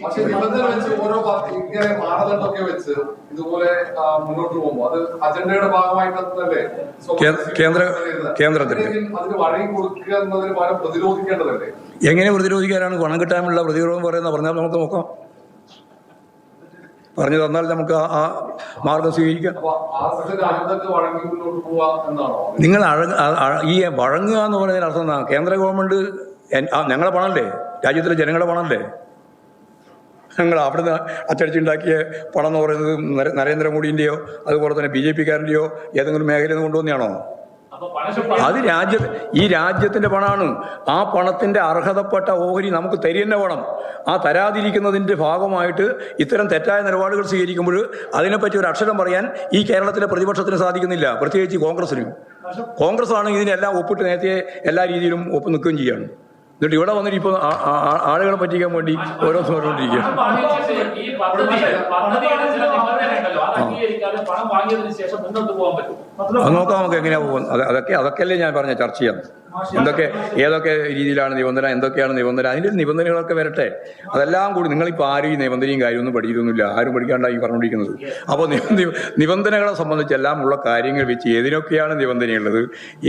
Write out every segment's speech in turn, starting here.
പക്ഷെ നിബന്ധന വെച്ച് ഓരോ ഇങ്ങനെ മാനദണ്ഡമൊക്കെ വെച്ച് ഇതുപോലെ മുന്നോട്ട് പോകുമ്പോൾ അത് അജണ്ടയുടെ ഭാഗമായിട്ടല്ലേ കേന്ദ്രത്തിന് അതിന് വഴി കൊടുക്കുക എന്നതിന് പകരം പ്രതിരോധിക്കേണ്ടതല്ലേ? എങ്ങനെ പ്രതിരോധിക്കാനാണ്? പണം കിട്ടാനുള്ള പ്രതിരോധം പറയുന്ന പറഞ്ഞാൽ നമുക്ക് നോക്കാം. പറഞ്ഞു തന്നാൽ നമുക്ക് ആ മാർഗം സ്വീകരിക്കാം. നിങ്ങൾ ഈ വഴങ്ങുക എന്ന് പറയുന്നതിന് അർത്ഥം എന്താ? കേന്ദ്ര ഗവൺമെന്റ് ഞങ്ങളുടെ പണമല്ലേ, രാജ്യത്തിലെ ജനങ്ങളുടെ പണമല്ലേ? ഞങ്ങൾ അവിടുന്ന് അച്ചടിച്ചുണ്ടാക്കിയ പണം എന്ന് പറയുന്നത് നരേന്ദ്രമോദിൻ്റെയോ അതുപോലെ തന്നെ BJP-കാരൻ്റെയോ ഏതെങ്കിലും മേഖലയിൽ നിന്ന് കൊണ്ടുവന്നെയാണോ? അത് ഈ രാജ്യത്തിന്റെ പണമാണ്. ആ പണത്തിന്റെ അർഹതപ്പെട്ട ഓഹരി നമുക്ക് തരികന്നെ വേണം. ആ തരാതിരിക്കുന്നതിന്റെ ഭാഗമായിട്ട് ഇത്തരം തെറ്റായ നിലപാടുകൾ സ്വീകരിക്കുമ്പോൾ അതിനെപ്പറ്റി ഒരു അക്ഷരം പറയാൻ ഈ കേരളത്തിലെ പ്രതിപക്ഷത്തിന് സാധിക്കുന്നില്ല, പ്രത്യേകിച്ച് കോൺഗ്രസിന്. കോൺഗ്രസ് ആണ് ഇതിനെല്ലാം ഒപ്പിട്ട് നേരത്തെ എല്ലാ രീതിയിലും ഒപ്പ് നിൽക്കുകയും ചെയ്യാണ്. എന്നിട്ട് ഇവിടെ വന്നിട്ട് ഇപ്പോൾ ആളുകളെ പറ്റിക്കാൻ വേണ്ടി ഓരോ പറഞ്ഞുകൊണ്ടിരിക്കുക. അത് നോക്കാം നമുക്ക് എങ്ങനെയാ പോകുന്നത്. അതൊക്കെയല്ലേ ഞാൻ പറഞ്ഞ ചർച്ച ചെയ്യാം. ഏതൊക്കെ രീതിയിലാണ് നിബന്ധന, എന്തൊക്കെയാണ് നിബന്ധന, അതിൻ്റെ നിബന്ധനകളൊക്കെ വരട്ടെ. അതെല്ലാം കൂടി നിങ്ങളിപ്പോൾ ആരും ഈ നിബന്ധനയും കാര്യമൊന്നും പഠിച്ചിട്ടൊന്നുമില്ല, ആരും പഠിക്കാണ്ടായി പറഞ്ഞുകൊണ്ടിരിക്കുന്നത്. അപ്പോൾ നിബന്ധനകളെ സംബന്ധിച്ചെല്ലാം ഉള്ള കാര്യങ്ങൾ വെച്ച് ഏതിനൊക്കെയാണ് നിബന്ധനയുള്ളത്,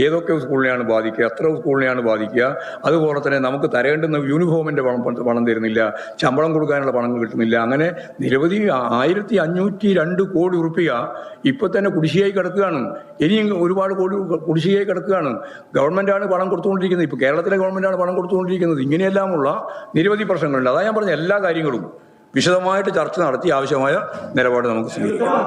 ഏതൊക്കെ സ്കൂളിനെയാണ് ബാധിക്കുക, എത്ര സ്കൂളിനെയാണ് ബാധിക്കുക, അതുപോലെ തന്നെ നമുക്ക് തരേണ്ടുന്ന യൂണിഫോമിൻ്റെ പണം തരുന്നില്ല, ശമ്പളം കൊടുക്കാനുള്ള പണം കിട്ടുന്നില്ല, അങ്ങനെ നിരവധി 1502 കോടി റുപ്യ ഇപ്പോൾ തന്നെ കുടിശ്ശികയായി കിടക്കുകയാണ്. ഇനിയും ഒരുപാട് കോടി കുടിശ്ശികയായി കിടക്കുകയാണ്. ഗവൺമെൻറ്റാണ് പണം കൊടുത്തുകൊണ്ടിരിക്കുന്നത്. ഇപ്പോൾ കേരളത്തിലെ ഗവൺമെൻറ്റാണ് പണം കൊടുത്തുകൊണ്ടിരിക്കുന്നത്. ഇങ്ങനെയെല്ലാമുള്ള നിരവധി പ്രശ്നങ്ങളുണ്ട്. അതാ ഞാൻ പറഞ്ഞ എല്ലാ കാര്യങ്ങളും വിശദമായിട്ട് ചർച്ച നടത്തി ആവശ്യമായ നിലപാട് നമുക്ക് സ്വീകരിക്കാം.